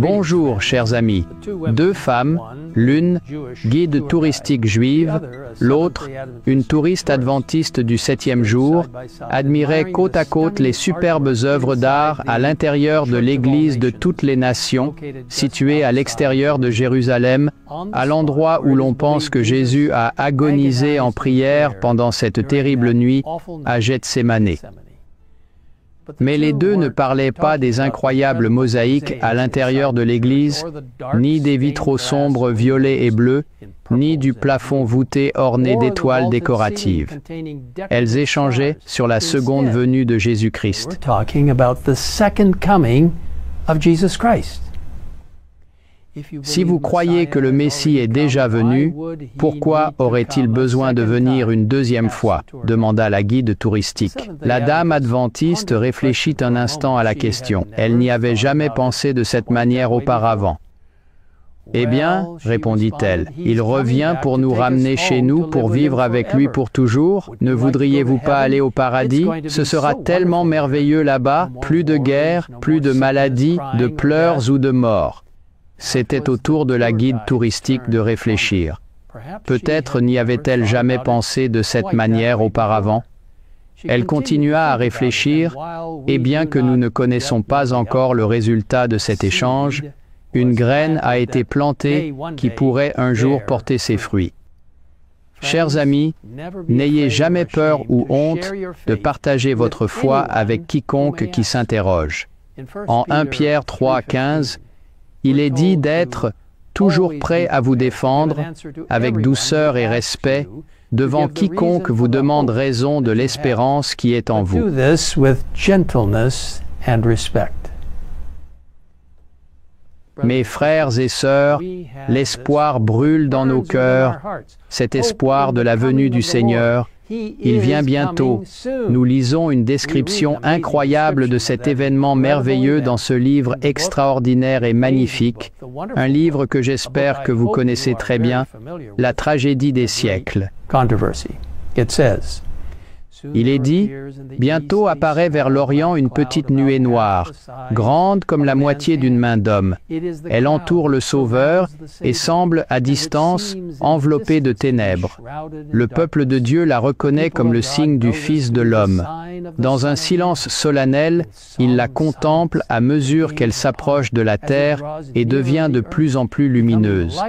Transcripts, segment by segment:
Bonjour, chers amis. Deux femmes, l'une, guide touristique juive, l'autre, une touriste adventiste du 7e jour, admiraient côte à côte les superbes œuvres d'art à l'intérieur de l'église de toutes les nations, située à l'extérieur de Jérusalem, à l'endroit où l'on pense que Jésus a agonisé en prière pendant cette terrible nuit à Gethsémane. Mais les deux ne parlaient pas des incroyables mosaïques à l'intérieur de l'église, ni des vitraux sombres violets et bleus, ni du plafond voûté orné d'étoiles décoratives. Elles échangeaient sur la seconde venue de Jésus-Christ. Si vous croyez que le Messie est déjà venu, pourquoi aurait-il besoin de venir une deuxième fois? Demanda la guide touristique. La dame adventiste réfléchit un instant à la question. Elle n'y avait jamais pensé de cette manière auparavant. Eh bien, répondit-elle, il revient pour nous ramener chez nous pour vivre avec lui pour toujours. Ne voudriez-vous pas aller au paradis? Ce sera tellement merveilleux là-bas, plus de guerre, plus de maladies, de pleurs ou de morts. C'était au tour de la guide touristique de réfléchir. Peut-être n'y avait-elle jamais pensé de cette manière auparavant. Elle continua à réfléchir, et bien que nous ne connaissons pas encore le résultat de cet échange, une graine a été plantée qui pourrait un jour porter ses fruits. Chers amis, n'ayez jamais peur ou honte de partager votre foi avec quiconque qui s'interroge. En 1 Pierre 3,15, il est dit d'être toujours prêt à vous défendre, avec douceur et respect, devant quiconque vous demande raison de l'espérance qui est en vous. Mes frères et sœurs, l'espoir brûle dans nos cœurs, cet espoir de la venue du Seigneur. Il vient bientôt. Nous lisons une description incroyable de cet événement merveilleux dans ce livre extraordinaire et magnifique, un livre que j'espère que vous connaissez très bien, La tragédie des siècles. Il est dit, « Bientôt apparaît vers l'Orient une petite nuée noire, grande comme la moitié d'une main d'homme. Elle entoure le Sauveur et semble, à distance, enveloppée de ténèbres. Le peuple de Dieu la reconnaît comme le signe du Fils de l'homme. Dans un silence solennel, il la contemple à mesure qu'elle s'approche de la terre et devient de plus en plus lumineuse.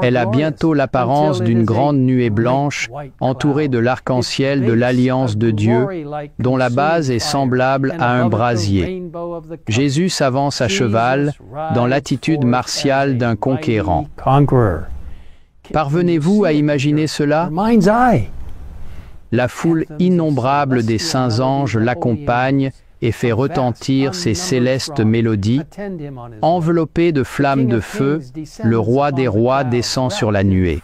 Elle a bientôt l'apparence d'une grande nuée blanche, entourée de l'arc-en-ciel de l'alliance de Dieu, dont la base est semblable à un brasier. Jésus s'avance à cheval, dans l'attitude martiale d'un conquérant. Parvenez-vous à imaginer cela? La foule innombrable des saints anges l'accompagne et fait retentir ses célestes mélodies. Enveloppé de flammes de feu, le roi des rois descend sur la nuée.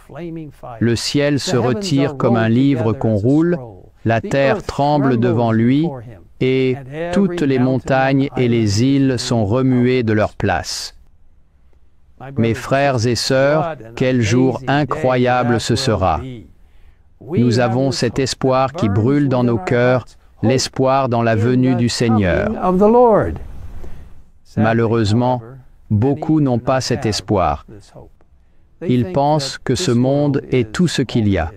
Le ciel se retire comme un livre qu'on roule, la terre tremble devant lui, et toutes les montagnes et les îles sont remuées de leur place. Mes frères et sœurs, quel jour incroyable ce sera! Nous avons cet espoir qui brûle dans nos cœurs, l'espoir dans la venue du Seigneur. Malheureusement, beaucoup n'ont pas cet espoir. Ils pensent que ce monde est tout ce qu'il y a.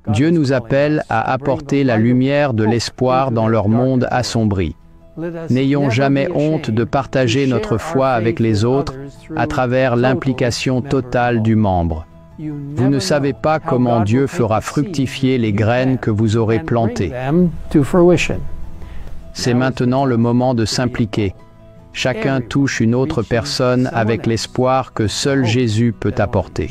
Dieu nous appelle à apporter la lumière de l'espoir dans leur monde assombri. N'ayons jamais honte de partager notre foi avec les autres à travers l'implication totale du membre. Vous ne savez pas comment Dieu fera fructifier les graines que vous aurez plantées. C'est maintenant le moment de s'impliquer. Chacun touche une autre personne avec l'espoir que seul Jésus peut apporter.